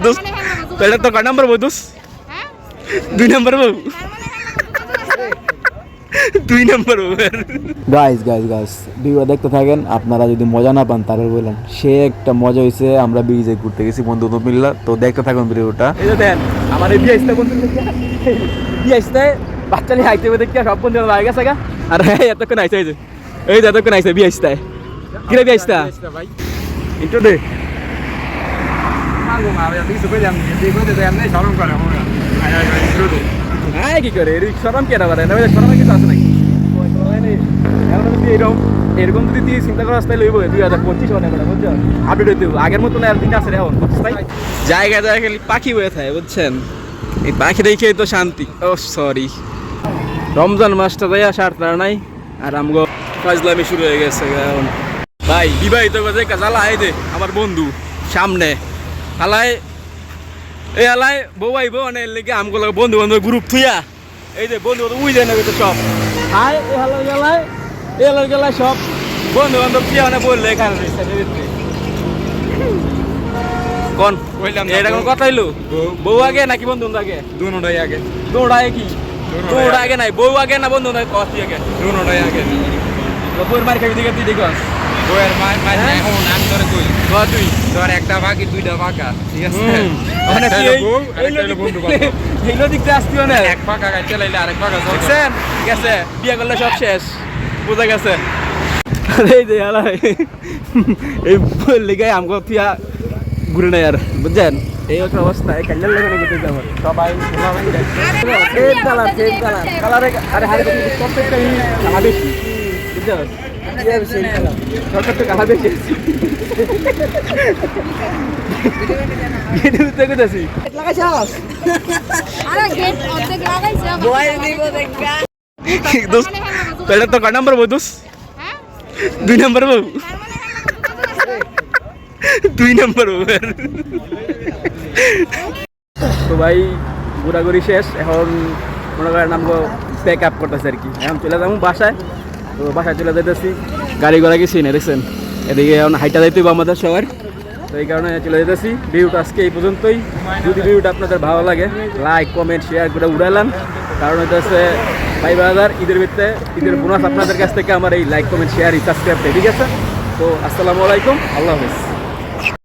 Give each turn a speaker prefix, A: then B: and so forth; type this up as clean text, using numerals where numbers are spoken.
A: দোস্ত তো এটা তো কয় নাম্বার বউ দোস্ত? 2 নাম্বার বউ, 2 নাম্বার বউ।
B: গাইস ভিডিও দেখতে থাকেন, আপনারা যদি মজা না পান তাহলে বললেন সে একটা মজা হয়েছে। আমরা ব্রিজে ঘুরতে গেছি বন্ধু মিল্লা, তো দেখতে থাকুন ভিডিওটা।
A: এই যে দেন আমার এই বিয়ে বন্ধু বিয়ে বাচ্চা নিয়ে হাইতে দেখে সব বন্ধু লাগে গেছে গা। আর এতক্ষণ আইসে এই যে এতক্ষণ আইসে বিয়ে কিরে বিয়ে ভাই ইন্ট্রো দে। হ্যাঁ কি করে সরম কেন পারে না, সরম কিছু আছে নাকি? এরকম যদি তুই চিন্তা করার রাস্তায় লইব 2025 অনেক বুঝছো আপডেট হইতে আগের মতো না, আর দিন আছে এখন জায়গায় জায়গায় খালি পাখি বয়ে থাকে বুঝছেন। এই পাখি দেখে তো শান্তি। ও সরি, রমজান মাসটা যাই আসার তার নাই, আর আমগো ফাজলামি শুরু হয়ে গেছে এখন। ভাই বিবাহিত জ্বালা এই যে আমার বন্ধু সামনে হালায় এই হালায় বউ আইব অনেক লেগে আমগুলো বন্ধু বান্ধব গ্রুপ থুইয়া এই যে বন্ধু বান্ধব উই যায় না সব হাই এই হালায় গেলায় এলার গেলায় সব বন্ধু বান্ধব থুইয়া মানে বললে এখানে কোন এটা কোন কথা হইলো? বউ আগে নাকি বন্ধু আগে?
C: দুটোটাই আগে।
A: দুটোটাই কি? দুটোটা আগে নাই, বউ আগে না বন্ধু কষ্ট আগে?
C: দুটোটাই আগে।
A: বউয়ের মার খাবি দিকে তুই দেখস
C: বউয়ের মার মার
A: হ্যাঁ?
C: এখন নাম ধরে কই
A: তুই
C: ধর একটা বাকি দুইটা বাঁকা, ঠিক আছে?
A: মানে
C: একটা
A: তুই
C: হলো বউ, আরেকটা হলো বন্ধু বান্ধব।
A: এইগুলো দিকতে আসতিও না,
C: এক বাঁকা গাড়ি চালাইলে আরেক বাঁকা চলবে।
A: দেখছেন? গেছে বিয়ে করলে সব শেষ, বোঝা গেছে। এই যে এই লিগাই আমগো থিয়া ঘুরে নাই আর বুঝছেন, এই একটা অবস্থা। এই কান্নার লাগানো করতে যাবো সবাই সেম কালার কালারে। আরে হারে প্রত্যেকটা কালা বেশি বুঝছেন, প্রত্যেকটা কালা বেশি দোস্ত। এটা তো কয় নাম্বার বউ দোস্ত? 2 নাম্বার বউ, 2 নাম্বার বউ। তো ভাই ঘোরাঘুরি শেষ, এখন মনে করেন আমগো প্যাক আপ করতেছে আর কি। এখন চলে যাবো বাসায়, তো বাসায় চলে যেতেছি। গাড়ি ঘোড়া কিছু না দেখছেন, এদিকে এখন হাইটা যাইতে হবে আমাদের সবার, তো এই কারণে চলে যেতেছি। ভিডিওটা আজকে এই পর্যন্তই। যদি ভিডিওটা আপনাদের ভালো লাগে লাইক কমেন্ট শেয়ার করে উড়ালাম, কারণ এটা হচ্ছে ভাই বাজার ঈদের ভিতরে ঈদের বোনাস আপনাদের কাছ থেকে আমার এই লাইক কমেন্ট শেয়ার সাবস্ক্রাইব, ঠিক আছে? তো আসসালামু আলাইকুম, আল্লাহ হাফেজ।